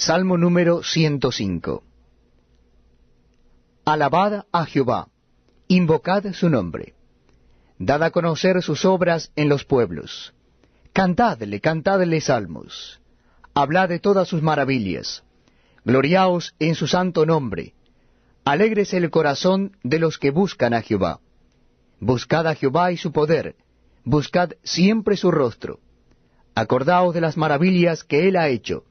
Salmo número 105. Alabad a Jehová, invocad su nombre, dad a conocer sus obras en los pueblos, cantadle salmos, hablad de todas sus maravillas, gloriaos en su santo nombre, alégrese el corazón de los que buscan a Jehová. Buscad a Jehová y su poder, buscad siempre su rostro. Acordaos de las maravillas que él ha hecho,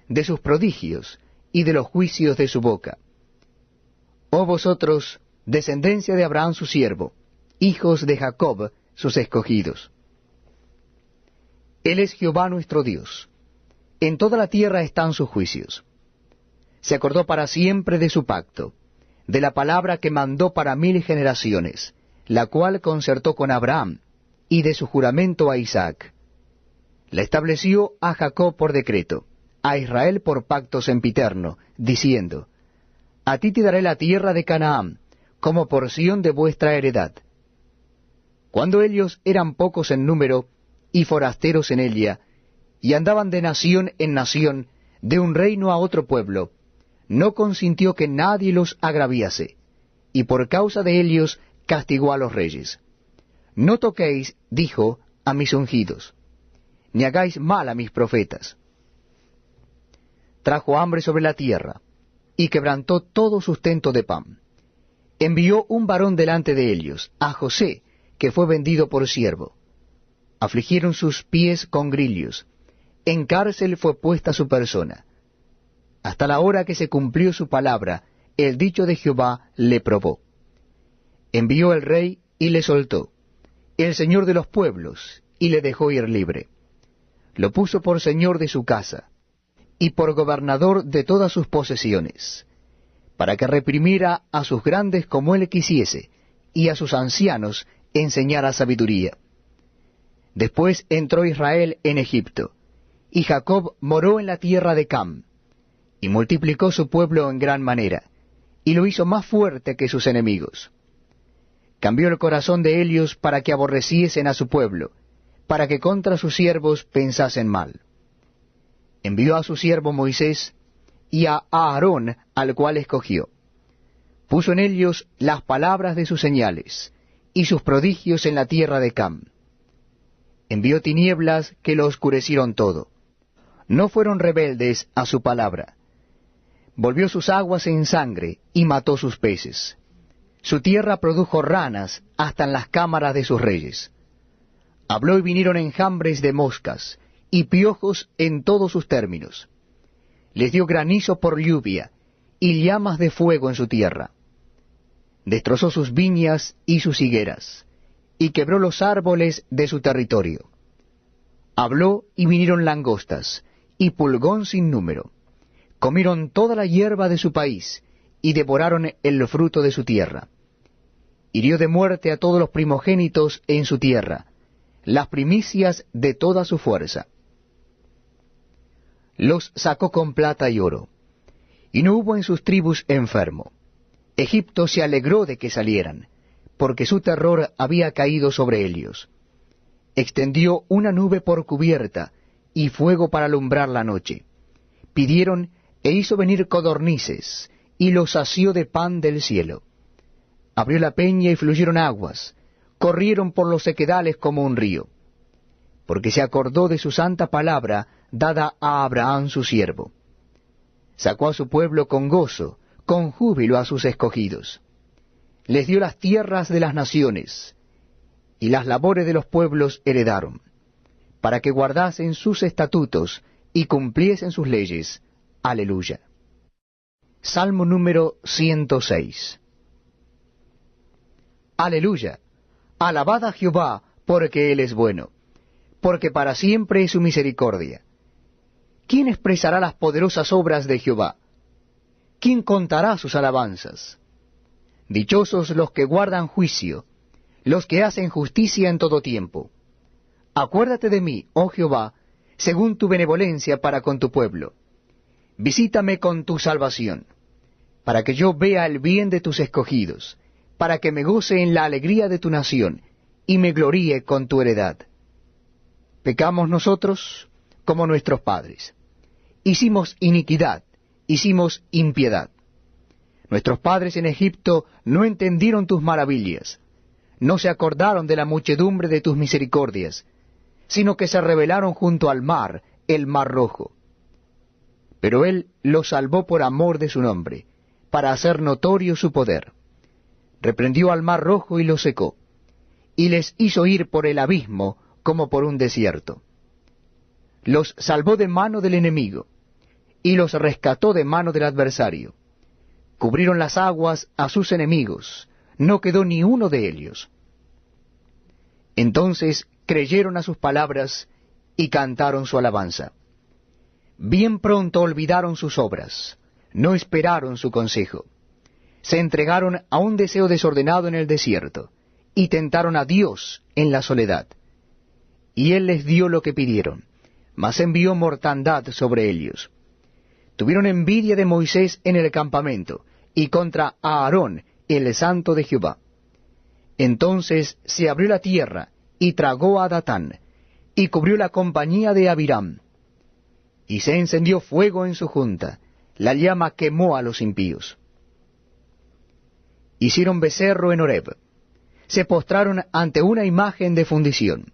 de sus prodigios y de los juicios de su boca. Oh vosotros, descendencia de Abraham su siervo, hijos de Jacob sus escogidos. Él es Jehová nuestro Dios. En toda la tierra están sus juicios. Se acordó para siempre de su pacto, de la palabra que mandó para 1000 generaciones, la cual concertó con Abraham, y de su juramento a Isaac. La estableció a Jacob por decreto, a Israel por pacto sempiterno, diciendo: A ti te daré la tierra de Canaán, como porción de vuestra heredad. Cuando ellos eran pocos en número, y forasteros en ella, y andaban de nación en nación, de un reino a otro pueblo, no consintió que nadie los agraviase, y por causa de ellos castigó a los reyes. No toquéis, dijo, a mis ungidos, ni hagáis mal a mis profetas. Trajo hambre sobre la tierra, y quebrantó todo sustento de pan. Envió un varón delante de ellos, a José, que fue vendido por siervo. Afligieron sus pies con grillos, en cárcel fue puesta su persona. Hasta la hora que se cumplió su palabra, el dicho de Jehová le probó. Envió el rey y le soltó, el señor de los pueblos, y le dejó ir libre. Lo puso por señor de su casa, y por gobernador de todas sus posesiones, para que reprimiera a sus grandes como él quisiese, y a sus ancianos enseñara sabiduría. Después entró Israel en Egipto, y Jacob moró en la tierra de Cam, y multiplicó su pueblo en gran manera, y lo hizo más fuerte que sus enemigos. Cambió el corazón de ellos para que aborreciesen a su pueblo, para que contra sus siervos pensasen mal. Envió a su siervo Moisés y a Aarón, al cual escogió. Puso en ellos las palabras de sus señales, y sus prodigios en la tierra de Cam. Envió tinieblas que lo oscurecieron todo. No fueron rebeldes a su palabra. Volvió sus aguas en sangre, y mató sus peces. Su tierra produjo ranas hasta en las cámaras de sus reyes. Habló y vinieron enjambres de moscas, y piojos en todos sus términos. Les dio granizo por lluvia, y llamas de fuego en su tierra. Destrozó sus viñas y sus higueras, y quebró los árboles de su territorio. Habló y vinieron langostas, y pulgón sin número. Comieron toda la hierba de su país, y devoraron el fruto de su tierra. Hirió de muerte a todos los primogénitos en su tierra, las primicias de toda su fuerza. Los sacó con plata y oro, y no hubo en sus tribus enfermo. Egipto se alegró de que salieran, porque su terror había caído sobre ellos. Extendió una nube por cubierta, y fuego para alumbrar la noche. Pidieron, e hizo venir codornices, y los sació de pan del cielo. Abrió la peña y fluyeron aguas, corrieron por los sequedales como un río. Porque se acordó de su santa palabra, dada a Abraham su siervo. Sacó a su pueblo con gozo, con júbilo a sus escogidos. Les dio las tierras de las naciones, y las labores de los pueblos heredaron, para que guardasen sus estatutos y cumpliesen sus leyes. Aleluya. Salmo número 106. Aleluya. Alabad a Jehová, porque Él es bueno, porque para siempre es su misericordia. ¿Quién expresará las poderosas obras de Jehová? ¿Quién contará sus alabanzas? Dichosos los que guardan juicio, los que hacen justicia en todo tiempo. Acuérdate de mí, oh Jehová, según tu benevolencia para con tu pueblo. Visítame con tu salvación, para que yo vea el bien de tus escogidos, para que me goce en la alegría de tu nación, y me gloríe con tu heredad. Pecamos nosotros como nuestros padres, hicimos iniquidad, hicimos impiedad. Nuestros padres en Egipto no entendieron tus maravillas, no se acordaron de la muchedumbre de tus misericordias, sino que se rebelaron junto al mar, el mar rojo. Pero él los salvó por amor de su nombre, para hacer notorio su poder. Reprendió al mar rojo y lo secó, y les hizo ir por el abismo como por un desierto. Los salvó de mano del enemigo, y los rescató de mano del adversario. Cubrieron las aguas a sus enemigos, no quedó ni uno de ellos. Entonces creyeron a sus palabras y cantaron su alabanza. Bien pronto olvidaron sus obras, no esperaron su consejo. Se entregaron a un deseo desordenado en el desierto, y tentaron a Dios en la soledad. Y él les dio lo que pidieron, mas envió mortandad sobre ellos. Tuvieron envidia de Moisés en el campamento, y contra Aarón, el santo de Jehová. Entonces se abrió la tierra, y tragó a Datán, y cubrió la compañía de Abiram. Y se encendió fuego en su junta, la llama quemó a los impíos. Hicieron becerro en Horeb, se postraron ante una imagen de fundición.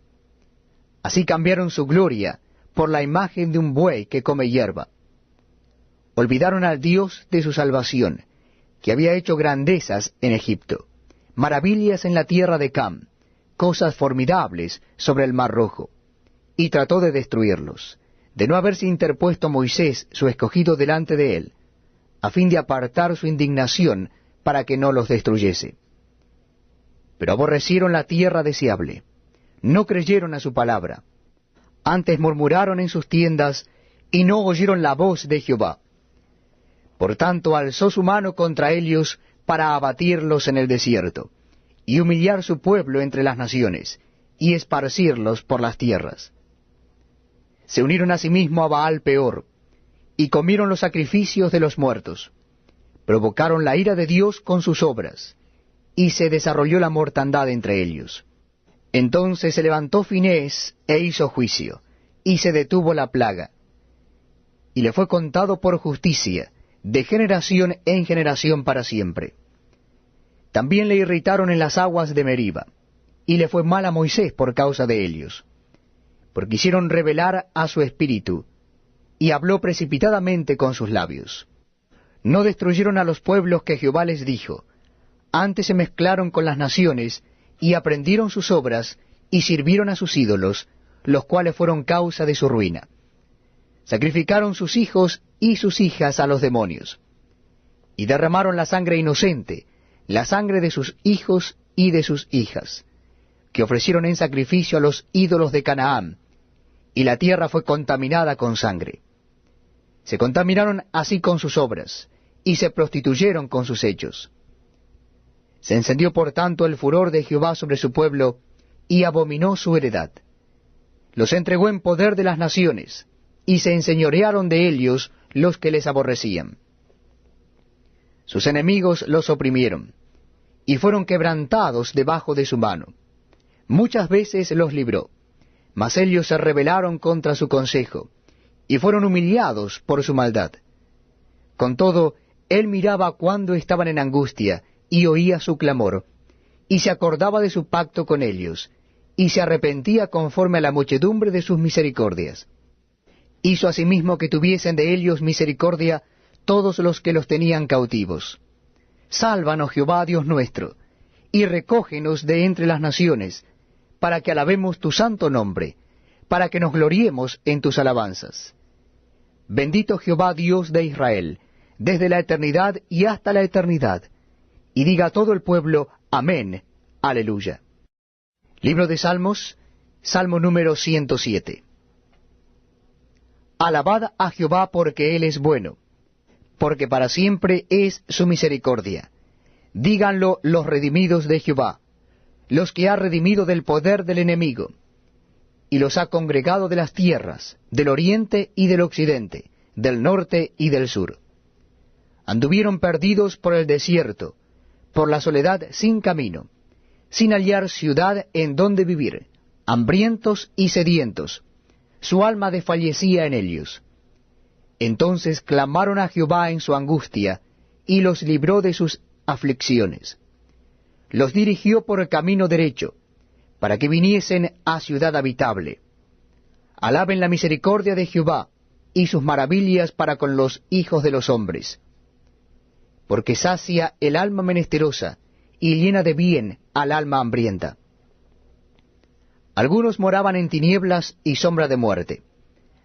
Así cambiaron su gloria por la imagen de un buey que come hierba. Olvidaron al Dios de su salvación, que había hecho grandezas en Egipto, maravillas en la tierra de Cam, cosas formidables sobre el mar rojo, y trató de destruirlos, de no haberse interpuesto Moisés, su escogido, delante de él, a fin de apartar su indignación para que no los destruyese. Pero aborrecieron la tierra deseable, no creyeron a su palabra, antes murmuraron en sus tiendas, y no oyeron la voz de Jehová. Por tanto alzó su mano contra ellos para abatirlos en el desierto, y humillar su pueblo entre las naciones, y esparcirlos por las tierras. Se unieron asimismo a Baal Peor, y comieron los sacrificios de los muertos. Provocaron la ira de Dios con sus obras, y se desarrolló la mortandad entre ellos. Entonces se levantó Finés e hizo juicio, y se detuvo la plaga. Y le fue contado por justicia, de generación en generación para siempre. También le irritaron en las aguas de Meriba, y le fue mal a Moisés por causa de ellos, porque hicieron rebelar a su espíritu, y habló precipitadamente con sus labios. No destruyeron a los pueblos que Jehová les dijo, antes se mezclaron con las naciones, y aprendieron sus obras, y sirvieron a sus ídolos, los cuales fueron causa de su ruina. Sacrificaron sus hijos y sus hijas a los demonios, y derramaron la sangre inocente, la sangre de sus hijos y de sus hijas, que ofrecieron en sacrificio a los ídolos de Canaán, y la tierra fue contaminada con sangre. Se contaminaron así con sus obras, y se prostituyeron con sus hechos. Se encendió por tanto el furor de Jehová sobre su pueblo, y abominó su heredad. Los entregó en poder de las naciones, y se enseñorearon de ellos los que les aborrecían. Sus enemigos los oprimieron, y fueron quebrantados debajo de su mano. Muchas veces los libró, mas ellos se rebelaron contra su consejo, y fueron humillados por su maldad. Con todo, él miraba cuando estaban en angustia, y oía su clamor, y se acordaba de su pacto con ellos, y se arrepentía conforme a la muchedumbre de sus misericordias. Hizo asimismo que tuviesen de ellos misericordia todos los que los tenían cautivos. Sálvanos, Jehová, Dios nuestro, y recógenos de entre las naciones, para que alabemos tu santo nombre, para que nos gloriemos en tus alabanzas. Bendito Jehová, Dios de Israel, desde la eternidad y hasta la eternidad. Y diga todo el pueblo, amén, aleluya. Libro de Salmos, Salmo número 107. Alabad a Jehová porque Él es bueno, porque para siempre es su misericordia. Díganlo los redimidos de Jehová, los que ha redimido del poder del enemigo, y los ha congregado de las tierras, del oriente y del occidente, del norte y del sur. Anduvieron perdidos por el desierto, por la soledad sin camino, sin hallar ciudad en donde vivir, hambrientos y sedientos. Su alma desfallecía en ellos. Entonces clamaron a Jehová en su angustia, y los libró de sus aflicciones. Los dirigió por el camino derecho, para que viniesen a ciudad habitable. Alaben la misericordia de Jehová, y sus maravillas para con los hijos de los hombres. Porque sacia el alma menesterosa, y llena de bien al alma hambrienta. Algunos moraban en tinieblas y sombra de muerte,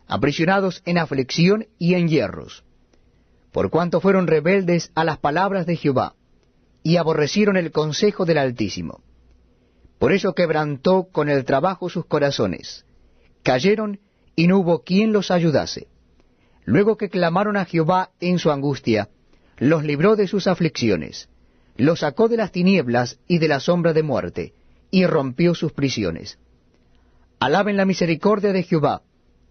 aprisionados en aflicción y en hierros, por cuanto fueron rebeldes a las palabras de Jehová, y aborrecieron el consejo del Altísimo. Por eso quebrantó con el trabajo sus corazones, cayeron y no hubo quien los ayudase. Luego que clamaron a Jehová en su angustia, los libró de sus aflicciones, los sacó de las tinieblas y de la sombra de muerte, y rompió sus prisiones. Alaben la misericordia de Jehová,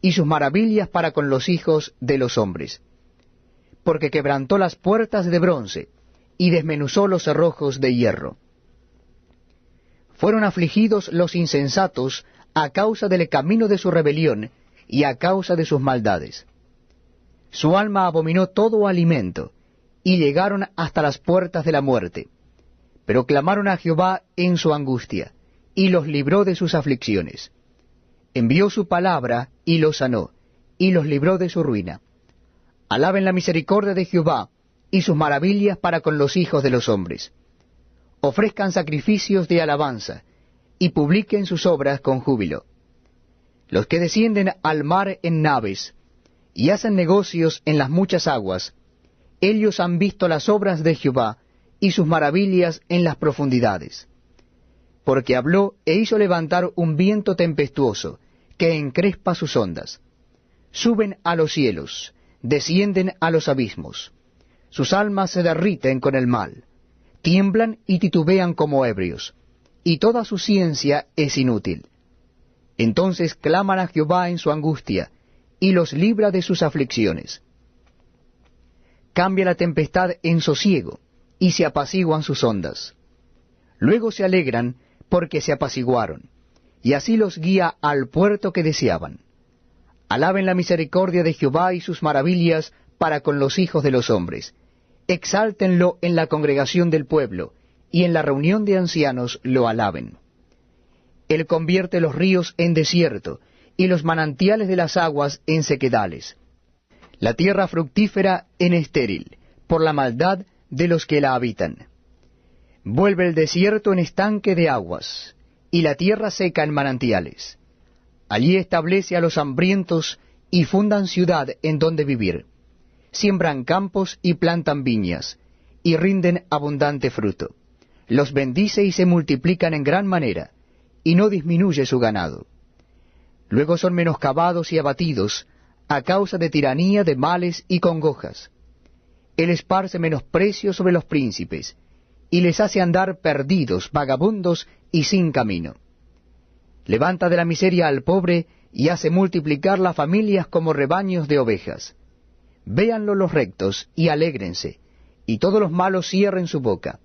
y sus maravillas para con los hijos de los hombres. Porque quebrantó las puertas de bronce, y desmenuzó los cerrojos de hierro. Fueron afligidos los insensatos a causa del camino de su rebelión, y a causa de sus maldades. Su alma abominó todo alimento, y llegaron hasta las puertas de la muerte. Pero clamaron a Jehová en su angustia, y los libró de sus aflicciones. Envió su palabra, y los sanó, y los libró de su ruina. Alaben la misericordia de Jehová, y sus maravillas para con los hijos de los hombres. Ofrezcan sacrificios de alabanza, y publiquen sus obras con júbilo. Los que descienden al mar en naves, y hacen negocios en las muchas aguas, ellos han visto las obras de Jehová, y sus maravillas en las profundidades. Porque habló e hizo levantar un viento tempestuoso, que encrespa sus ondas. Suben a los cielos, descienden a los abismos. Sus almas se derriten con el mal, tiemblan y titubean como ebrios, y toda su ciencia es inútil. Entonces claman a Jehová en su angustia, y los libra de sus aflicciones. Cambia la tempestad en sosiego, y se apaciguan sus ondas. Luego se alegran porque se apaciguaron, y así los guía al puerto que deseaban. Alaben la misericordia de Jehová y sus maravillas para con los hijos de los hombres. Exáltenlo en la congregación del pueblo, y en la reunión de ancianos lo alaben. Él convierte los ríos en desierto, y los manantiales de las aguas en sequedales. La tierra fructífera en estéril, por la maldad de los que la habitan. Vuelve el desierto en estanque de aguas, y la tierra seca en manantiales. Allí establece a los hambrientos, y fundan ciudad en donde vivir. Siembran campos y plantan viñas, y rinden abundante fruto. Los bendice y se multiplican en gran manera, y no disminuye su ganado. Luego son menoscabados y abatidos, a causa de tiranía, de males y congojas. Él esparce menosprecio sobre los príncipes, y les hace andar perdidos, vagabundos y sin camino. Levanta de la miseria al pobre, y hace multiplicar las familias como rebaños de ovejas. Véanlo los rectos, y alégrense, y todos los malos cierren su boca.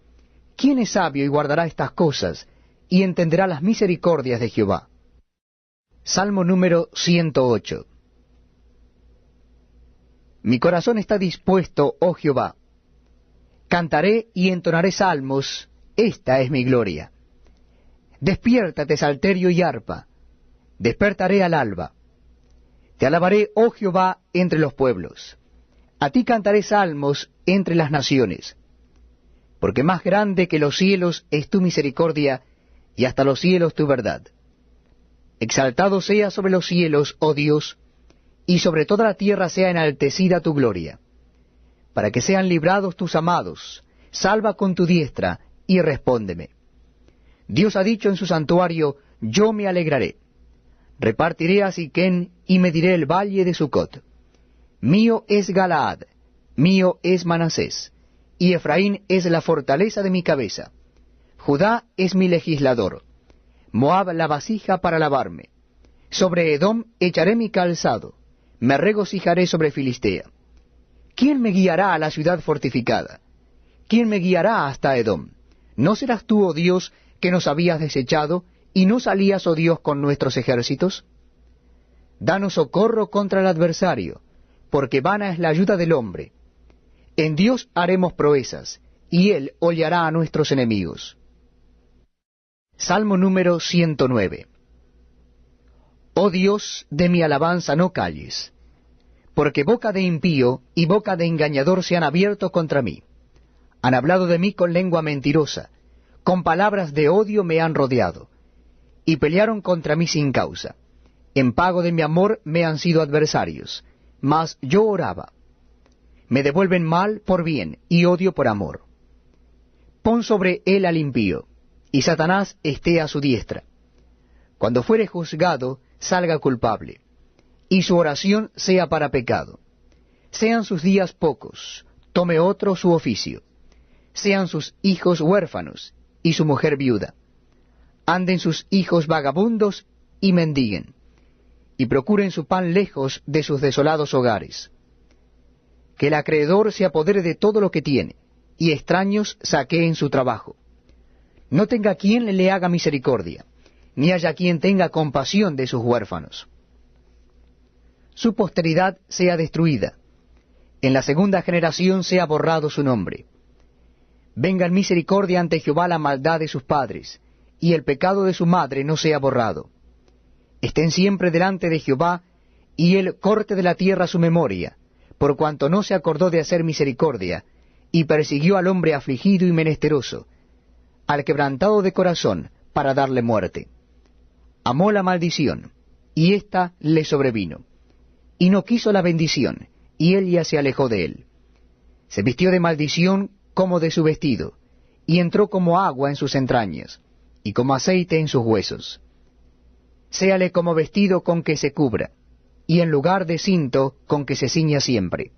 ¿Quién es sabio y guardará estas cosas, y entenderá las misericordias de Jehová? Salmo número 108. Mi corazón está dispuesto, oh Jehová. Cantaré y entonaré salmos, esta es mi gloria. Despiértate, salterio y arpa, despertaré al alba. Te alabaré, oh Jehová, entre los pueblos. A ti cantaré salmos entre las naciones. Porque más grande que los cielos es tu misericordia, y hasta los cielos tu verdad. Exaltado sea sobre los cielos, oh Dios, y sobre toda la tierra sea enaltecida tu gloria. Para que sean librados tus amados, salva con tu diestra, y respóndeme. Dios ha dicho en su santuario, yo me alegraré. Repartiré a Siquén, y mediré el valle de Sucot. Mío es Galaad, mío es Manasés, y Efraín es la fortaleza de mi cabeza. Judá es mi legislador, Moab la vasija para lavarme. Sobre Edom echaré mi calzado, me regocijaré sobre Filistea. ¿Quién me guiará a la ciudad fortificada? ¿Quién me guiará hasta Edom? ¿No serás tú, oh Dios, que nos habías desechado, y no salías, oh Dios, con nuestros ejércitos? Danos socorro contra el adversario, porque vana es la ayuda del hombre. En Dios haremos proezas, y Él hollará a nuestros enemigos. Salmo número 109. Oh Dios, de mi alabanza no calles, porque boca de impío y boca de engañador se han abierto contra mí. Han hablado de mí con lengua mentirosa, con palabras de odio me han rodeado, y pelearon contra mí sin causa. En pago de mi amor me han sido adversarios, mas yo oraba. Me devuelven mal por bien y odio por amor. Pon sobre él al impío, y Satanás esté a su diestra. Cuando fuere juzgado, salga culpable, y su oración sea para pecado. Sean sus días pocos, tome otro su oficio. Sean sus hijos huérfanos, y su mujer viuda. Anden sus hijos vagabundos y mendiguen, y procuren su pan lejos de sus desolados hogares. Que el acreedor se apodere de todo lo que tiene, y extraños saqueen su trabajo. No tenga quien le haga misericordia, ni haya quien tenga compasión de sus huérfanos. Su posteridad sea destruida, en la segunda generación sea borrado su nombre. Venga en misericordia ante Jehová la maldad de sus padres, y el pecado de su madre no sea borrado. Estén siempre delante de Jehová, y él corte de la tierra su memoria, por cuanto no se acordó de hacer misericordia, y persiguió al hombre afligido y menesteroso, al quebrantado de corazón, para darle muerte. Amó la maldición, y ésta le sobrevino, y no quiso la bendición, y ella se alejó de él. Se vistió de maldición como de su vestido, y entró como agua en sus entrañas, y como aceite en sus huesos. Séale como vestido con que se cubra, y en lugar de cinto con que se ciña siempre.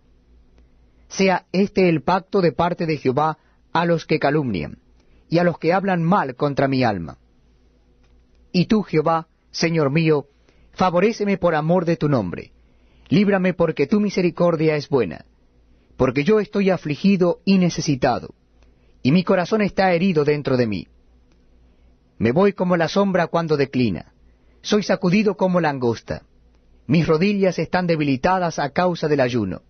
Sea este el pacto de parte de Jehová a los que calumnian, y a los que hablan mal contra mi alma. Y tú, Jehová, Señor mío, favoréceme por amor de tu nombre. Líbrame porque tu misericordia es buena, porque yo estoy afligido y necesitado, y mi corazón está herido dentro de mí. Me voy como la sombra cuando declina, soy sacudido como langosta. Mis rodillas están debilitadas a causa del ayuno,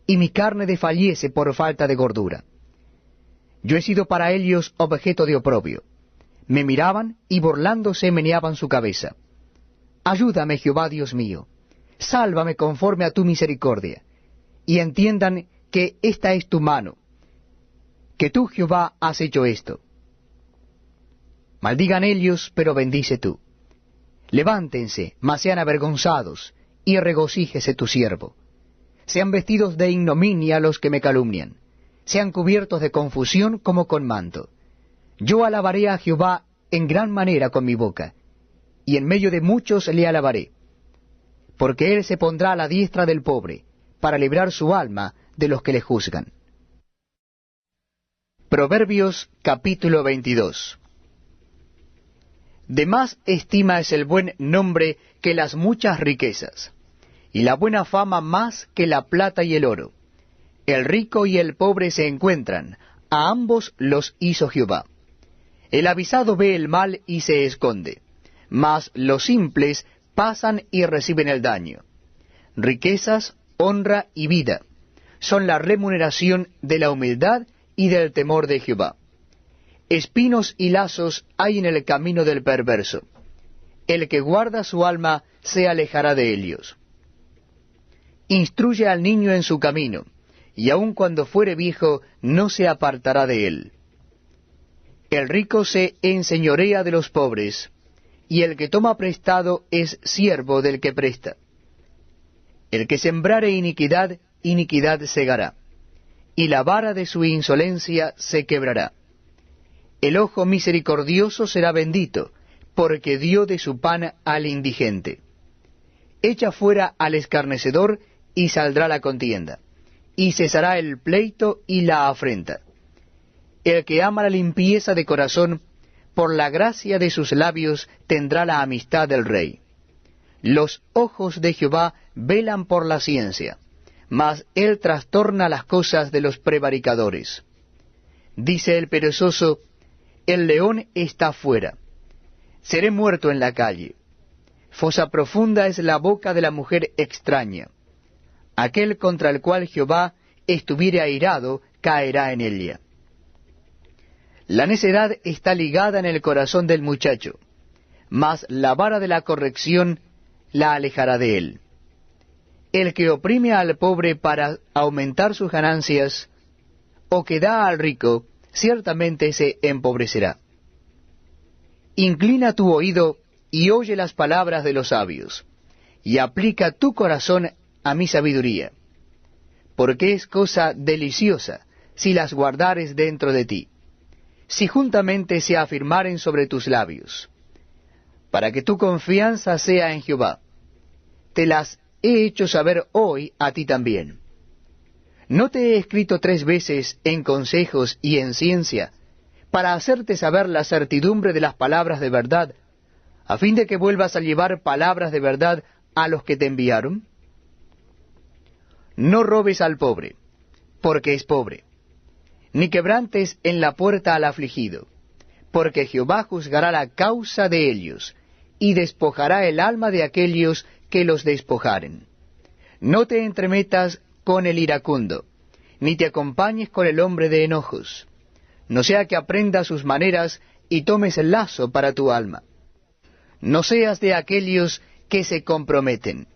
y mi carne desfallece por falta de gordura. Yo he sido para ellos objeto de oprobio. Me miraban y burlándose meneaban su cabeza. Ayúdame, Jehová Dios mío, sálvame conforme a tu misericordia, y entiendan que esta es tu mano, que tú, Jehová, has hecho esto. Maldigan ellos, pero bendice tú. Levántense, mas sean avergonzados, y regocíjese tu siervo. Sean vestidos de ignominia los que me calumnian, sean cubiertos de confusión como con manto. Yo alabaré a Jehová en gran manera con mi boca, y en medio de muchos le alabaré, porque él se pondrá a la diestra del pobre, para librar su alma de los que le juzgan. Proverbios capítulo 22. De más estima es el buen nombre que las muchas riquezas, y la buena fama más que la plata y el oro. El rico y el pobre se encuentran, a ambos los hizo Jehová. El avisado ve el mal y se esconde, mas los simples pasan y reciben el daño. Riquezas, honra y vida son la remuneración de la humildad y del temor de Jehová. Espinos y lazos hay en el camino del perverso. El que guarda su alma se alejará de ellos. Instruye al niño en su camino, y aun cuando fuere viejo no se apartará de él. El rico se enseñorea de los pobres, y el que toma prestado es siervo del que presta. El que sembrare iniquidad, iniquidad segará, y la vara de su insolencia se quebrará. El ojo misericordioso será bendito, porque dio de su pan al indigente. Echa fuera al escarnecedor, y saldrá la contienda, y cesará el pleito y la afrenta. El que ama la limpieza de corazón, por la gracia de sus labios tendrá la amistad del rey. Los ojos de Jehová velan por la ciencia, mas él trastorna las cosas de los prevaricadores. Dice el perezoso, el león está fuera, seré muerto en la calle. Fosa profunda es la boca de la mujer extraña. Aquel contra el cual Jehová estuviere airado, caerá en ella. La necedad está ligada en el corazón del muchacho, mas la vara de la corrección la alejará de él. El que oprime al pobre para aumentar sus ganancias, o que da al rico, ciertamente se empobrecerá. Inclina tu oído y oye las palabras de los sabios, y aplica tu corazón a mi sabiduría, porque es cosa deliciosa si las guardares dentro de ti, si juntamente se afirmaren sobre tus labios, para que tu confianza sea en Jehová. Te las he hecho saber hoy a ti también. ¿No te he escrito 3 veces en consejos y en ciencia, para hacerte saber la certidumbre de las palabras de verdad, a fin de que vuelvas a llevar palabras de verdad a los que te enviaron? No robes al pobre, porque es pobre, ni quebrantes en la puerta al afligido, porque Jehová juzgará la causa de ellos, y despojará el alma de aquellos que los despojaren. No te entremetas con el iracundo, ni te acompañes con el hombre de enojos, no sea que aprendas sus maneras y tomes el lazo para tu alma. No seas de aquellos que se comprometen,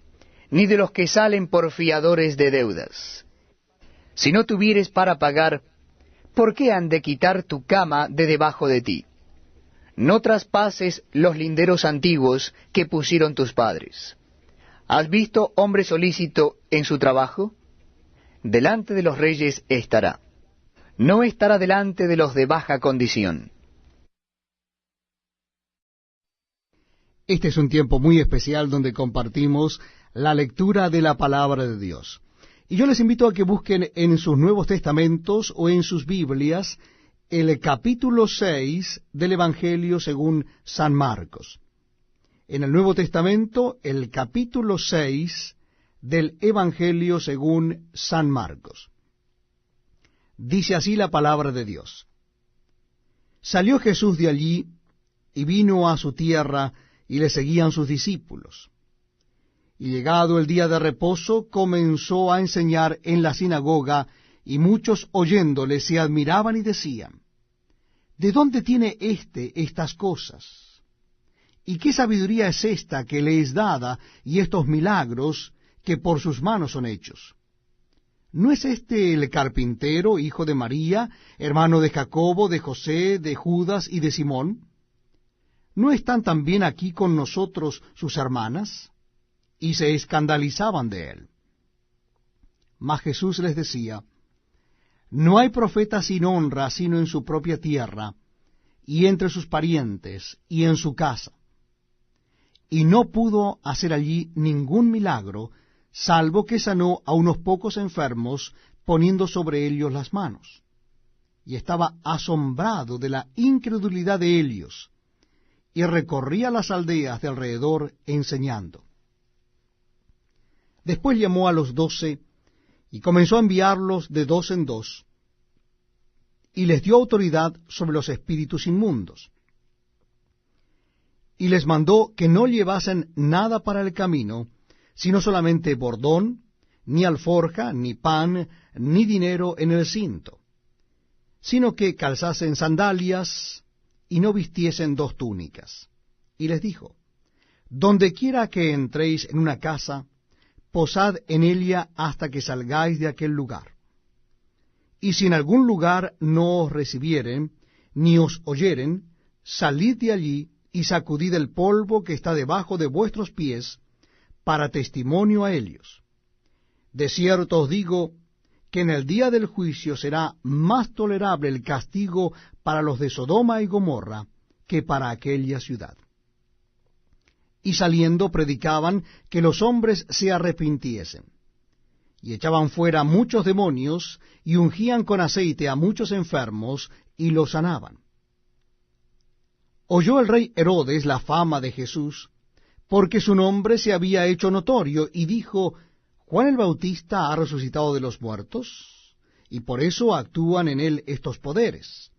ni de los que salen por fiadores de deudas. Si no tuvieres para pagar, ¿por qué han de quitar tu cama de debajo de ti? No traspases los linderos antiguos que pusieron tus padres. ¿Has visto hombre solícito en su trabajo? Delante de los reyes estará. No estará delante de los de baja condición. Este es un tiempo muy especial donde compartimos la lectura de la palabra de Dios. Y yo les invito a que busquen en sus Nuevos Testamentos o en sus Biblias el capítulo 6 del Evangelio según San Marcos. En el Nuevo Testamento, el capítulo 6 del Evangelio según San Marcos. Dice así la palabra de Dios. Salió Jesús de allí y vino a su tierra, y le seguían sus discípulos. Y llegado el día de reposo, comenzó a enseñar en la sinagoga, y muchos oyéndole se admiraban y decían, ¿de dónde tiene estas cosas? ¿Y qué sabiduría es esta que le es dada, y estos milagros que por sus manos son hechos? ¿No es este el carpintero, hijo de María, hermano de Jacobo, de José, de Judas y de Simón? ¿No están también aquí con nosotros sus hermanas? Y se escandalizaban de él. Mas Jesús les decía, no hay profeta sin honra sino en su propia tierra, y entre sus parientes, y en su casa. Y no pudo hacer allí ningún milagro, salvo que sanó a unos pocos enfermos, poniendo sobre ellos las manos. Y estaba asombrado de la incredulidad de ellos, y recorría las aldeas de alrededor enseñando. Después llamó a los 12, y comenzó a enviarlos de 2 en 2, y les dio autoridad sobre los espíritus inmundos. Y les mandó que no llevasen nada para el camino, sino solamente bordón, ni alforja, ni pan, ni dinero en el cinto, sino que calzasen sandalias, y no vistiesen 2 túnicas. Y les dijo, donde quiera que entréis en una casa, posad en ella hasta que salgáis de aquel lugar. Y si en algún lugar no os recibieren, ni os oyeren, salid de allí y sacudid el polvo que está debajo de vuestros pies, para testimonio a ellos. De cierto os digo, que en el día del juicio será más tolerable el castigo para los de Sodoma y Gomorra que para aquella ciudad. Y saliendo predicaban que los hombres se arrepintiesen. Y echaban fuera muchos demonios, y ungían con aceite a muchos enfermos, y los sanaban. Oyó el rey Herodes la fama de Jesús, porque su nombre se había hecho notorio, y dijo, Juan el Bautista ha resucitado de los muertos, y por eso actúan en él estos poderes.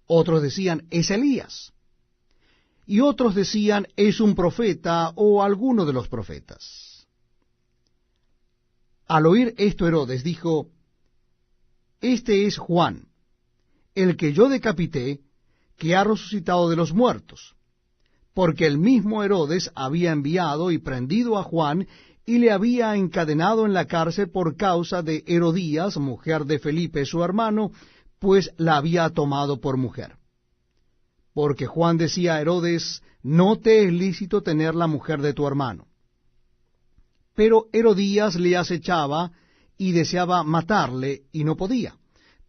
Otros decían, es Elías. Y otros decían, es un profeta o alguno de los profetas. Al oír esto Herodes dijo, Este es Juan, el que yo decapité, que ha resucitado de los muertos. Porque el mismo Herodes había enviado y prendido a Juan, y le había encadenado en la cárcel por causa de Herodías, mujer de Felipe su hermano, pues la había tomado por mujer. Porque Juan decía a Herodes, no te es lícito tener la mujer de tu hermano. Pero Herodías le acechaba y deseaba matarle, y no podía,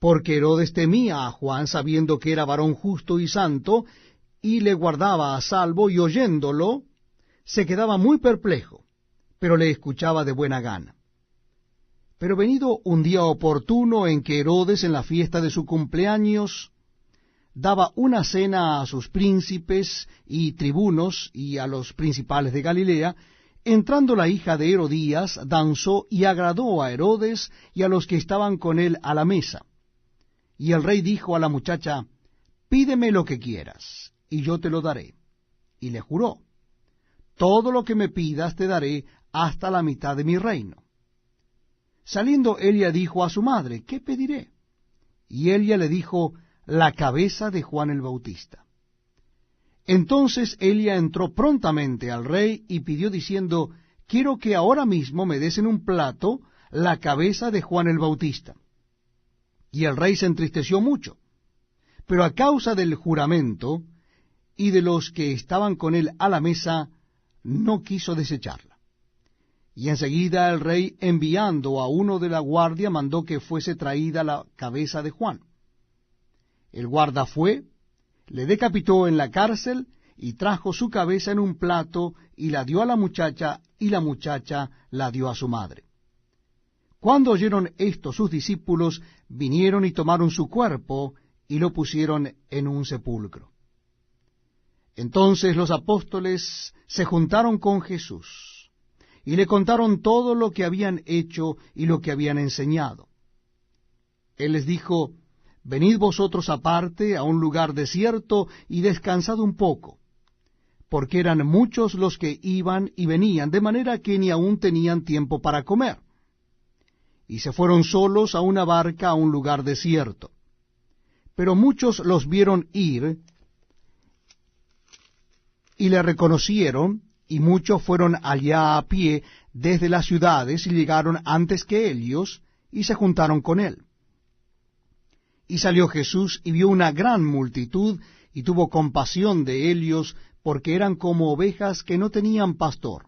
porque Herodes temía a Juan, sabiendo que era varón justo y santo, y le guardaba a salvo, y oyéndolo, se quedaba muy perplejo, pero le escuchaba de buena gana. Pero venido un día oportuno en que Herodes, en la fiesta de su cumpleaños, daba una cena a sus príncipes y tribunos y a los principales de Galilea, entrando la hija de Herodías, danzó y agradó a Herodes y a los que estaban con él a la mesa. Y el rey dijo a la muchacha, Pídeme lo que quieras, y yo te lo daré. Y le juró, Todo lo que me pidas te daré hasta la mitad de mi reino. Saliendo ella dijo a su madre, ¿qué pediré? Y ella le dijo, la cabeza de Juan el Bautista. Entonces ella entró prontamente al rey y pidió diciendo, quiero que ahora mismo me des en un plato la cabeza de Juan el Bautista. Y el rey se entristeció mucho, pero a causa del juramento y de los que estaban con él a la mesa, no quiso desecharla. Y enseguida el rey, enviando a uno de la guardia, mandó que fuese traída la cabeza de Juan. El guarda fue, le decapitó en la cárcel, y trajo su cabeza en un plato, y la dio a la muchacha, y la muchacha la dio a su madre. Cuando oyeron esto sus discípulos, vinieron y tomaron su cuerpo, y lo pusieron en un sepulcro. Entonces los apóstoles se juntaron con Jesús, y le contaron todo lo que habían hecho y lo que habían enseñado. Él les dijo, venid vosotros aparte a un lugar desierto y descansad un poco, porque eran muchos los que iban y venían, de manera que ni aun tenían tiempo para comer. Y se fueron solos a una barca a un lugar desierto. Pero muchos los vieron ir y le reconocieron, y muchos fueron allá a pie desde las ciudades y llegaron antes que ellos y se juntaron con él. Y salió Jesús y vio una gran multitud y tuvo compasión de ellos, porque eran como ovejas que no tenían pastor,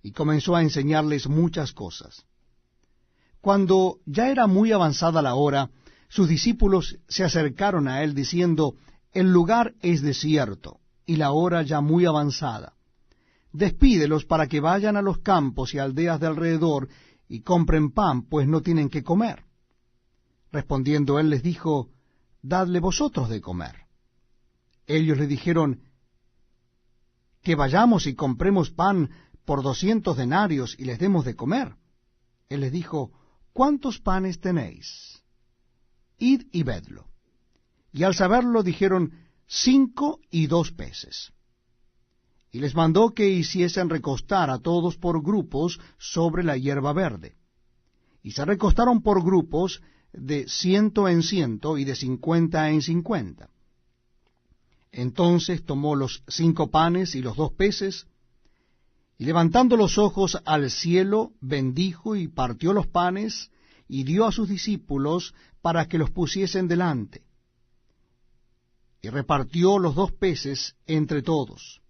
y comenzó a enseñarles muchas cosas. Cuando ya era muy avanzada la hora, sus discípulos se acercaron a él diciendo, el lugar es desierto, y la hora ya muy avanzada. Despídelos para que vayan a los campos y aldeas de alrededor y compren pan, pues no tienen que comer. Respondiendo él les dijo, dadle vosotros de comer. Ellos le dijeron, que vayamos y compremos pan por 200 denarios y les demos de comer. Él les dijo, ¿cuántos panes tenéis? Id y vedlo. Y al saberlo dijeron, 5 y 2 peces. Y les mandó que hiciesen recostar a todos por grupos sobre la hierba verde. Y se recostaron por grupos de 100 en 100 y de 50 en 50. Entonces tomó los 5 panes y los 2 peces, y levantando los ojos al cielo, bendijo y partió los panes, y dio a sus discípulos para que los pusiesen delante. Y repartió los 2 peces entre todos.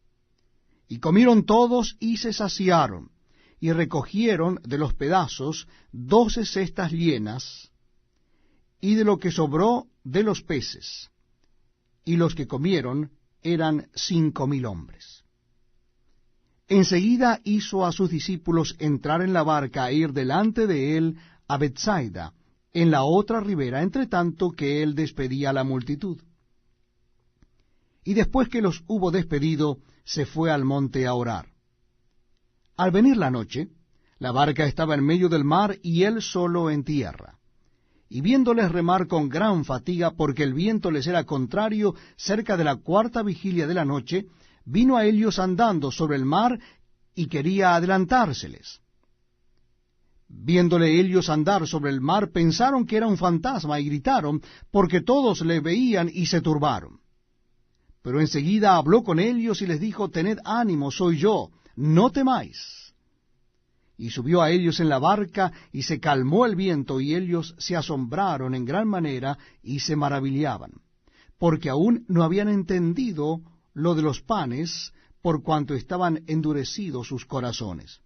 Y comieron todos y se saciaron, y recogieron de los pedazos 12 cestas llenas, y de lo que sobró de los peces. Y los que comieron eran 5,000 hombres. Enseguida hizo a sus discípulos entrar en la barca e ir delante de él a Bethsaida, en la otra ribera, entre tanto que él despedía a la multitud. Y después que los hubo despedido, se fue al monte a orar. Al venir la noche, la barca estaba en medio del mar y él solo en tierra. Y viéndoles remar con gran fatiga, porque el viento les era contrario, cerca de la 4ª vigilia de la noche, vino a ellos andando sobre el mar y quería adelantárseles. Viéndole ellos andar sobre el mar, pensaron que era un fantasma y gritaron, porque todos le veían y se turbaron. Pero enseguida habló con ellos y les dijo, tened ánimo, soy yo, no temáis. Y subió a ellos en la barca, y se calmó el viento, y ellos se asombraron en gran manera, y se maravillaban, porque aún no habían entendido lo de los panes, por cuanto estaban endurecidos sus corazones.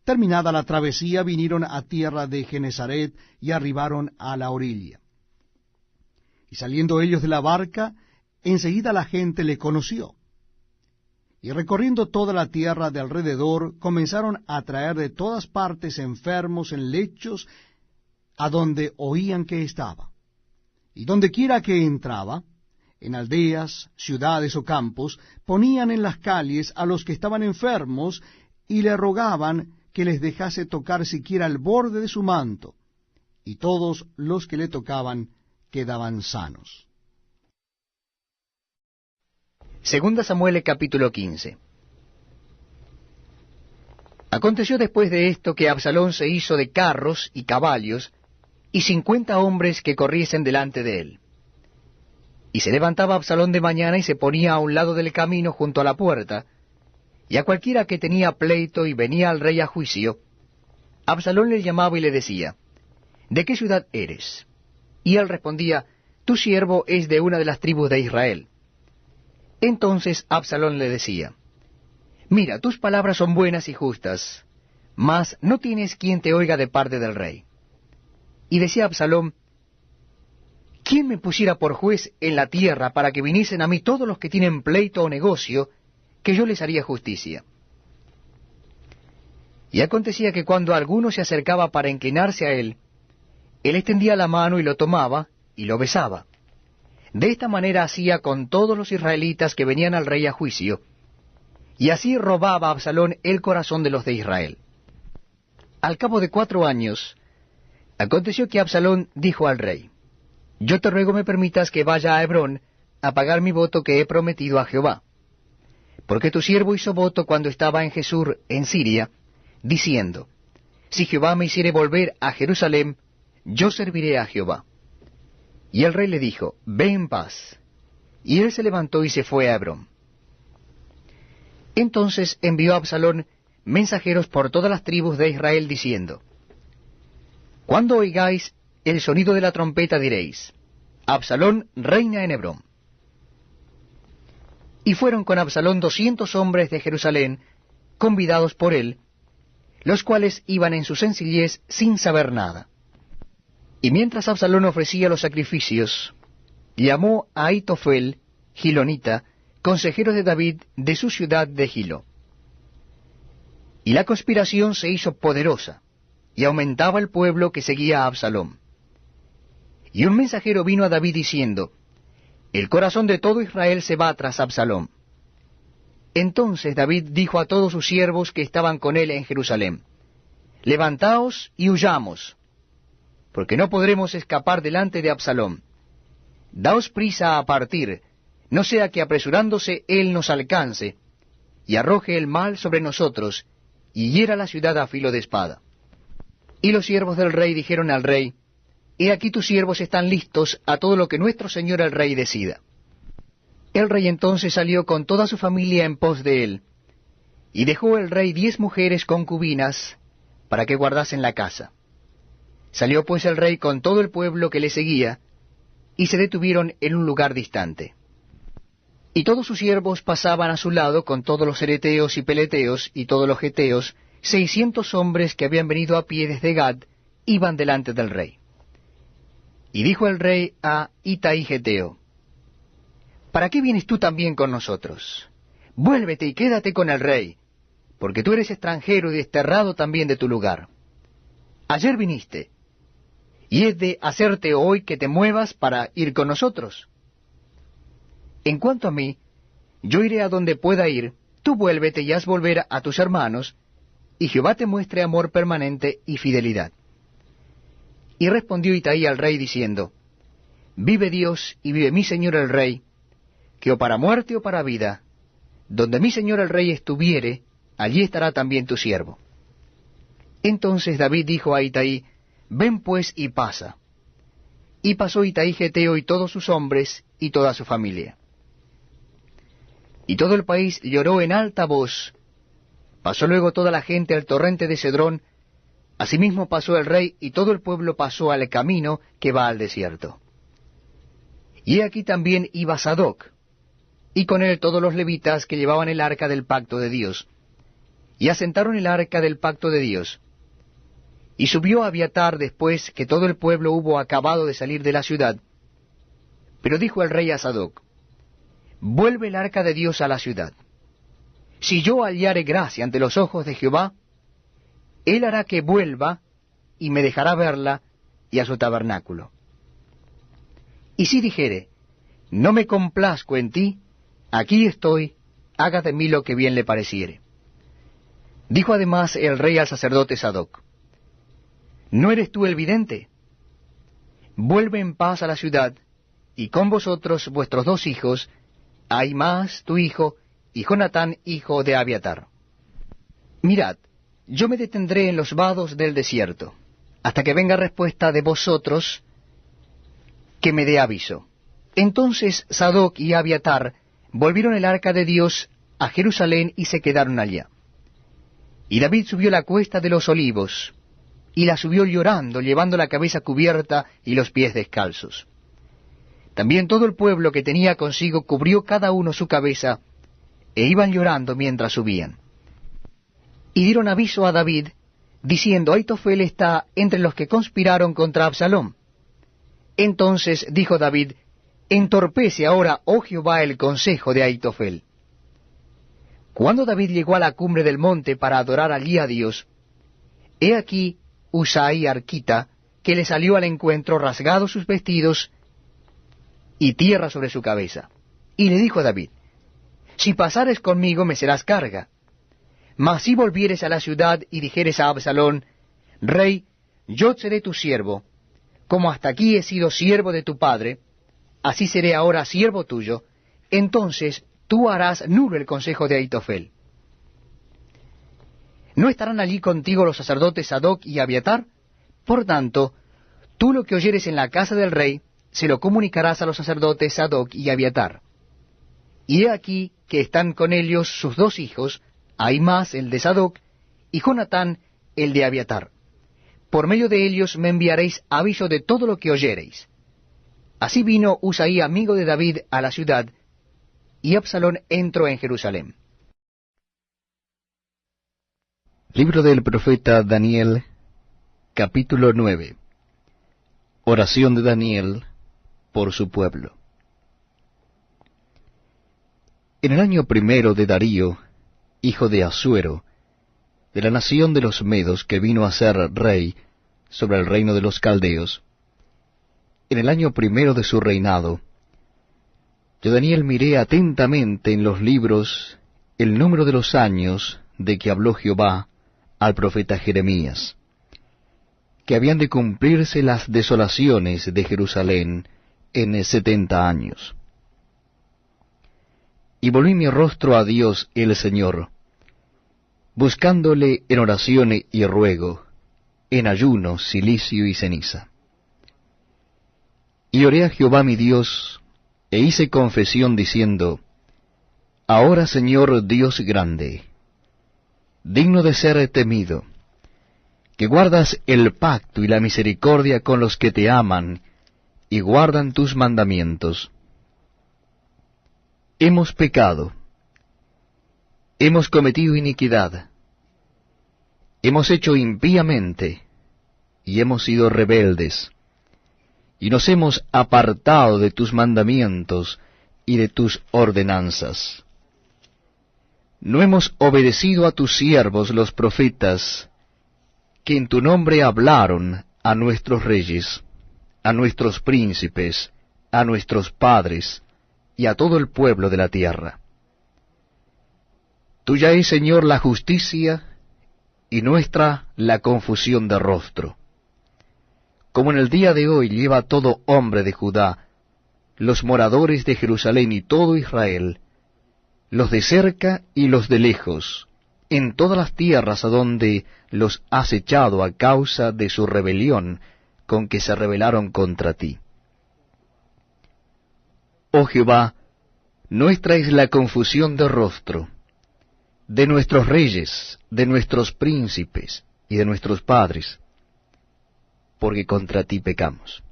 Terminada la travesía, vinieron a tierra de Genesaret, y arribaron a la orilla. Y saliendo ellos de la barca, enseguida la gente le conoció. Y recorriendo toda la tierra de alrededor, comenzaron a traer de todas partes enfermos en lechos, a donde oían que estaba. Y donde quiera que entraba, en aldeas, ciudades o campos, ponían en las calles a los que estaban enfermos, y le rogaban que les dejase tocar siquiera el borde de su manto, y todos los que le tocaban quedaban sanos. Segunda Samuel capítulo 15. Aconteció después de esto que Absalón se hizo de carros y caballos, y 50 hombres que corriesen delante de él. Y se levantaba Absalón de mañana y se ponía a un lado del camino junto a la puerta, y a cualquiera que tenía pleito y venía al rey a juicio, Absalón le llamaba y le decía, ¿de qué ciudad eres? Y él respondía, tu siervo es de una de las tribus de Israel. Entonces Absalón le decía, mira, tus palabras son buenas y justas, mas no tienes quien te oiga de parte del rey. Y decía Absalón, ¿quién me pusiera por juez en la tierra para que viniesen a mí todos los que tienen pleito o negocio, que yo les haría justicia? Y acontecía que cuando alguno se acercaba para inclinarse a él extendía la mano y lo tomaba y lo besaba. De esta manera hacía con todos los israelitas que venían al rey a juicio, y así robaba Absalón el corazón de los de Israel. Al cabo de 4 años, aconteció que Absalón dijo al rey, yo te ruego me permitas que vaya a Hebrón a pagar mi voto que he prometido a Jehová. Porque tu siervo hizo voto cuando estaba en Jesús en Siria, diciendo, si Jehová me hiciere volver a Jerusalén, yo serviré a Jehová. Y el rey le dijo, ve en paz. Y él se levantó y se fue a Hebrón. Entonces envió Absalón mensajeros por todas las tribus de Israel, diciendo, cuando oigáis el sonido de la trompeta diréis, Absalón reina en Hebrón. Y fueron con Absalón 200 hombres de Jerusalén, convidados por él, los cuales iban en su sencillez sin saber nada. Y mientras Absalón ofrecía los sacrificios, llamó a Ahitofel, Gilonita, consejero de David, de su ciudad de Gilo. Y la conspiración se hizo poderosa, y aumentaba el pueblo que seguía a Absalón. Y un mensajero vino a David diciendo, el corazón de todo Israel se va tras Absalón. Entonces David dijo a todos sus siervos que estaban con él en Jerusalén, levantaos y huyamos, porque no podremos escapar delante de Absalón. Daos prisa a partir, no sea que apresurándose él nos alcance, y arroje el mal sobre nosotros, y hiera la ciudad a filo de espada. Y los siervos del rey dijeron al rey, he aquí tus siervos están listos a todo lo que nuestro señor el rey decida. El rey entonces salió con toda su familia en pos de él, y dejó el rey 10 mujeres concubinas para que guardasen la casa. Salió pues el rey con todo el pueblo que le seguía, y se detuvieron en un lugar distante. Y todos sus siervos pasaban a su lado con todos los ereteos y peleteos y todos los geteos, 600 hombres que habían venido a pie desde Gad, iban delante del rey. Y dijo el rey a Itai Geteo, ¿para qué vienes tú también con nosotros? Vuélvete y quédate con el rey, porque tú eres extranjero y desterrado también de tu lugar. Ayer viniste, y es de hacerte hoy que te muevas para ir con nosotros. En cuanto a mí, yo iré a donde pueda ir, tú vuélvete y haz volver a tus hermanos, y Jehová te muestre amor permanente y fidelidad. Y respondió Itai al rey diciendo, vive Dios y vive mi señor el rey, que o para muerte o para vida, donde mi señor el rey estuviere, allí estará también tu siervo. Entonces David dijo a Itaí, ven pues y pasa. Y pasó Itaí Geteo y todos sus hombres y toda su familia. Y todo el país lloró en alta voz. Pasó luego toda la gente al torrente de Cedrón. Asimismo pasó el rey y todo el pueblo pasó al camino que va al desierto. Y aquí también iba Sadoc, y con él todos los levitas que llevaban el arca del pacto de Dios. Y asentaron el arca del pacto de Dios. Y subió Abiatar después que todo el pueblo hubo acabado de salir de la ciudad. Pero dijo el rey a Sadoc, vuelve el arca de Dios a la ciudad. Si yo hallare gracia ante los ojos de Jehová, él hará que vuelva y me dejará verla y a su tabernáculo. Y si dijere, no me complazco en ti, aquí estoy, haga de mí lo que bien le pareciere. Dijo además el rey al sacerdote Sadoc, ¿no eres tú el vidente? Vuelve en paz a la ciudad, y con vosotros vuestros 2 hijos, Ahimaas tu hijo, y Jonatán hijo de Abiatar. Mirad, yo me detendré en los vados del desierto, hasta que venga respuesta de vosotros, que me dé aviso. Entonces Sadoc y Abiatar volvieron el arca de Dios a Jerusalén y se quedaron allá. Y David subió la cuesta de los olivos, y la subió llorando, llevando la cabeza cubierta y los pies descalzos. También todo el pueblo que tenía consigo cubrió cada uno su cabeza, e iban llorando mientras subían. Y dieron aviso a David, diciendo, Ahitofel está entre los que conspiraron contra Absalom. Entonces dijo David, entorpece ahora, oh Jehová, el consejo de Ahitofel. Cuando David llegó a la cumbre del monte para adorar allí a Dios, he aquí Husai arquita, que le salió al encuentro rasgados sus vestidos y tierra sobre su cabeza. Y le dijo a David, si pasares conmigo me serás carga. Mas si volvieres a la ciudad y dijeres a Absalón, Rey, yo seré tu siervo, como hasta aquí he sido siervo de tu padre, así seré ahora siervo tuyo, entonces tú harás nulo el consejo de Ahitofel. ¿No estarán allí contigo los sacerdotes Sadoc y Abiatar? Por tanto, tú lo que oyeres en la casa del rey, se lo comunicarás a los sacerdotes Sadoc y Abiatar. Y he aquí que están con ellos sus 2 hijos, Ahimaas el de Sadoc, y Jonatán el de Abiatar. Por medio de ellos me enviaréis aviso de todo lo que oyereis. Así vino Husai, amigo de David, a la ciudad, y Absalón entró en Jerusalén. Libro del profeta Daniel, capítulo 9. Oración de Daniel por su pueblo. En el año 1 de Darío, hijo de Asuero, de la nación de los Medos, que vino a ser rey sobre el reino de los Caldeos, en el año 1 de su reinado, yo Daniel miré atentamente en los libros el número de los años de que habló Jehová al profeta Jeremías, que habían de cumplirse las desolaciones de Jerusalén en 70 años. Y volví mi rostro a Dios el Señor, buscándole en oración y ruego, en ayuno, cilicio y ceniza. Y oré a Jehová mi Dios, e hice confesión diciendo, Ahora, Señor Dios grande, digno de ser temido, que guardas el pacto y la misericordia con los que te aman y guardan tus mandamientos. Hemos pecado, hemos cometido iniquidad, hemos hecho impíamente, y hemos sido rebeldes, y nos hemos apartado de tus mandamientos y de tus ordenanzas. No hemos obedecido a tus siervos los profetas, que en tu nombre hablaron a nuestros reyes, a nuestros príncipes, a nuestros padres, y a todo el pueblo de la tierra. Tuya es, Señor, la justicia, y nuestra la confusión de rostro. Como en el día de hoy lleva todo hombre de Judá, los moradores de Jerusalén y todo Israel, los de cerca y los de lejos, en todas las tierras a donde los has echado a causa de su rebelión con que se rebelaron contra ti. Oh Jehová, nuestra es la confusión de rostro, de nuestros reyes, de nuestros príncipes y de nuestros padres, porque contra ti pecamos.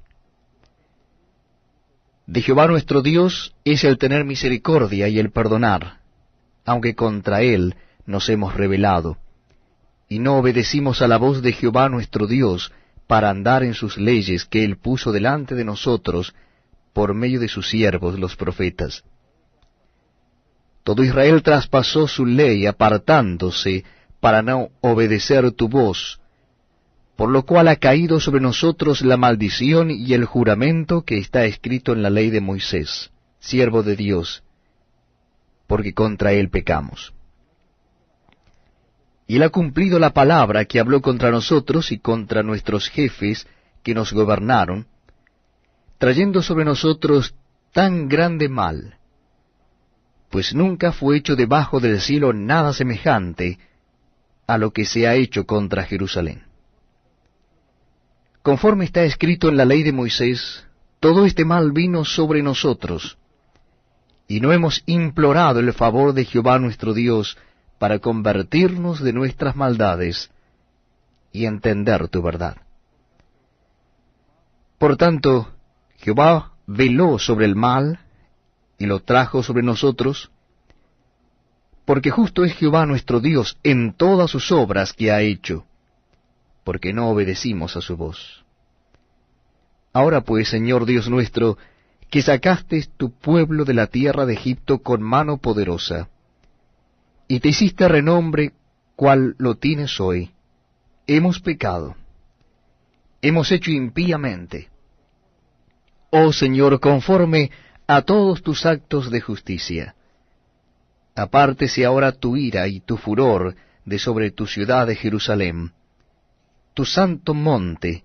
De Jehová nuestro Dios es el tener misericordia y el perdonar, aunque contra él nos hemos rebelado, y no obedecimos a la voz de Jehová nuestro Dios para andar en sus leyes que él puso delante de nosotros por medio de sus siervos los profetas. Todo Israel traspasó su ley apartándose para no obedecer tu voz, por lo cual ha caído sobre nosotros la maldición y el juramento que está escrito en la ley de Moisés, siervo de Dios, porque contra él pecamos. Y él ha cumplido la palabra que habló contra nosotros y contra nuestros jefes que nos gobernaron, trayendo sobre nosotros tan grande mal, pues nunca fue hecho debajo del cielo nada semejante a lo que se ha hecho contra Jerusalén. Conforme está escrito en la ley de Moisés, todo este mal vino sobre nosotros, y no hemos implorado el favor de Jehová nuestro Dios para convertirnos de nuestras maldades y entender tu verdad. Por tanto, Jehová veló sobre el mal y lo trajo sobre nosotros, porque justo es Jehová nuestro Dios en todas sus obras que ha hecho, porque no obedecimos a su voz. Ahora pues, Señor Dios nuestro, que sacaste tu pueblo de la tierra de Egipto con mano poderosa, y te hiciste renombre cual lo tienes hoy, hemos pecado, hemos hecho impíamente. Oh Señor, conforme a todos tus actos de justicia, apártese ahora tu ira y tu furor de sobre tu ciudad de Jerusalén, tu santo monte,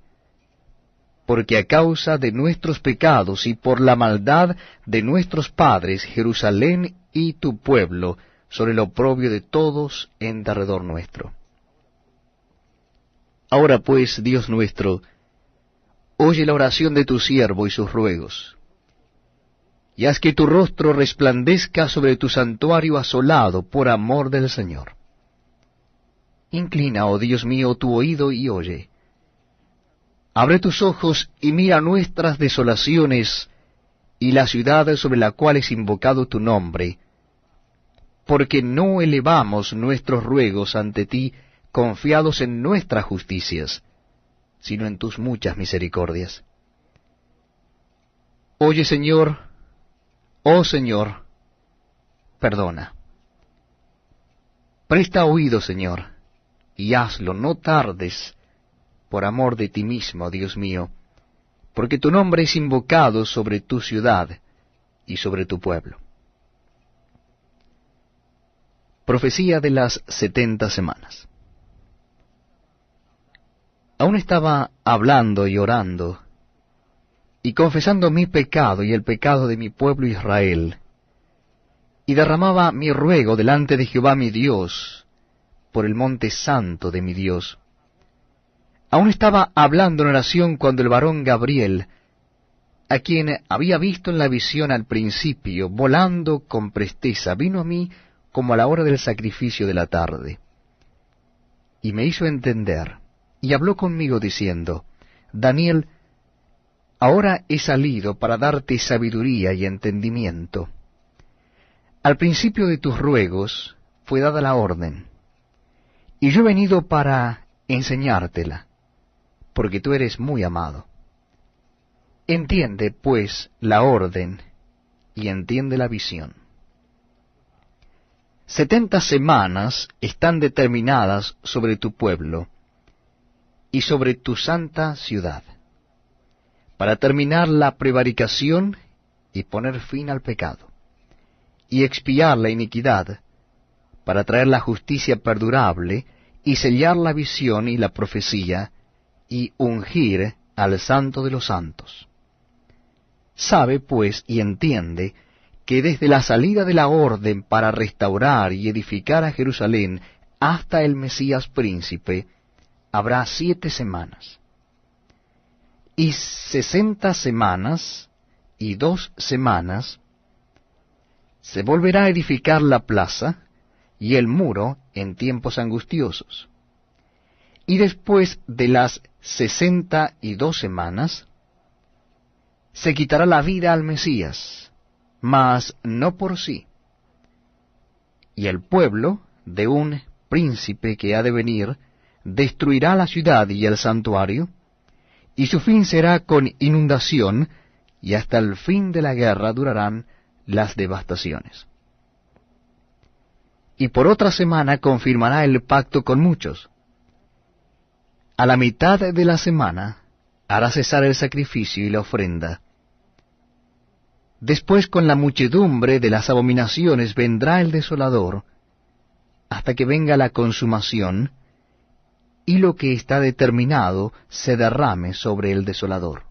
porque a causa de nuestros pecados y por la maldad de nuestros padres, Jerusalén y tu pueblo son el oprobio de todos en derredor nuestro. Ahora pues, Dios nuestro, oye la oración de tu siervo y sus ruegos, y haz que tu rostro resplandezca sobre tu santuario asolado por amor del Señor. Inclina, oh Dios mío, tu oído y oye. Abre tus ojos y mira nuestras desolaciones y la ciudad sobre la cual es invocado tu nombre, porque no elevamos nuestros ruegos ante ti confiados en nuestras justicias, sino en tus muchas misericordias. Oye, Señor, oh Señor, perdona. Presta oído, Señor, y hazlo, no tardes, por amor de ti mismo, Dios mío, porque tu nombre es invocado sobre tu ciudad y sobre tu pueblo. Profecía de las 70 semanas. Aún estaba hablando y orando, y confesando mi pecado y el pecado de mi pueblo Israel, y derramaba mi ruego delante de Jehová mi Dios, por el monte santo de mi Dios. Aún estaba hablando en oración cuando el varón Gabriel, a quien había visto en la visión al principio, volando con presteza, vino a mí como a la hora del sacrificio de la tarde, y me hizo entender, y habló conmigo diciendo, Daniel, ahora he salido para darte sabiduría y entendimiento. Al principio de tus ruegos fue dada la orden, y yo he venido para enseñártela, porque tú eres muy amado. Entiende, pues, la orden, y entiende la visión. 70 semanas están determinadas sobre tu pueblo y sobre tu santa ciudad, para terminar la prevaricación y poner fin al pecado, y expiar la iniquidad, para traer la justicia perdurable, y sellar la visión y la profecía, y ungir al Santo de los Santos. Sabe, pues, y entiende, que desde la salida de la orden para restaurar y edificar a Jerusalén hasta el Mesías príncipe habrá 7 semanas. Y 60 semanas y 2 semanas se volverá a edificar la plaza y el muro en tiempos angustiosos. Y después de las 62 semanas, se quitará la vida al Mesías, mas no por sí. Y el pueblo de un príncipe que ha de venir destruirá la ciudad y el santuario, y su fin será con inundación, y hasta el fin de la guerra durarán las devastaciones. Y por otra semana confirmará el pacto con muchos. A la mitad de la semana hará cesar el sacrificio y la ofrenda. Después con la muchedumbre de las abominaciones vendrá el desolador, hasta que venga la consumación, y lo que está determinado se derrame sobre el desolador.